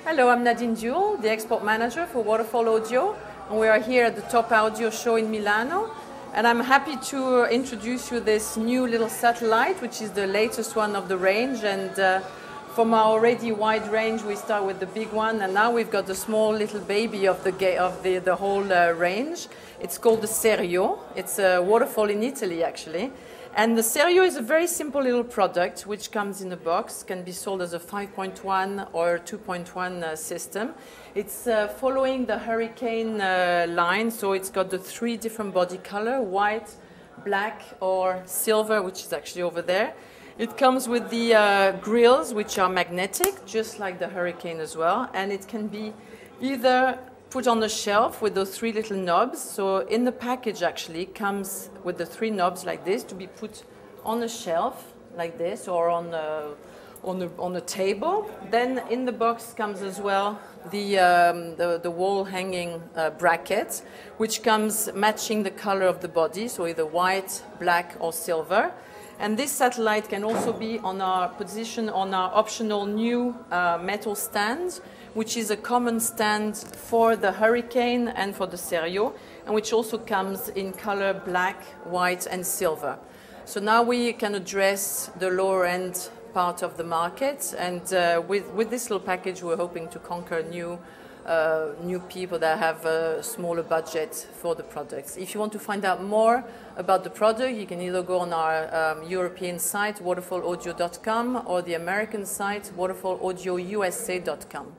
Hello, I'm Nadine Duel, the export manager for Waterfall Audio, and we are here at the top audio show in Milano. And I'm happy to introduce you this new little satellite, which is the latest one of the range. And from our already wide range, we start with the big one, and now we've got the small little baby of the whole range. It's called the Sério. It's a Waterfall in Italy, actually. And the Sério is a very simple little product which comes in a box, can be sold as a 5.1 or 2.1 system. It's following the Hurricane line, so it's got the three different body color, white, black or silver, which is actually over there. It comes with the grills, which are magnetic, just like the Hurricane as well, and it can be either put on the shelf with those three little knobs. So in the package actually comes with the three knobs like this to be put on a shelf like this or on a table. Then in the box comes as well the wall hanging bracket, which comes matching the color of the body, so either white, black or silver. And this satellite can also be on our position on our optional new metal stand, which is a common stand for the Hurricane and for the Sério, and which also comes in color black, white and silver. So now we can address the lower end part of the market, and with this little package we're hoping to conquer new people that have a smaller budget for the products. If you want to find out more about the product, you can either go on our European site, waterfallaudio.com, or the American site, waterfallaudiousa.com.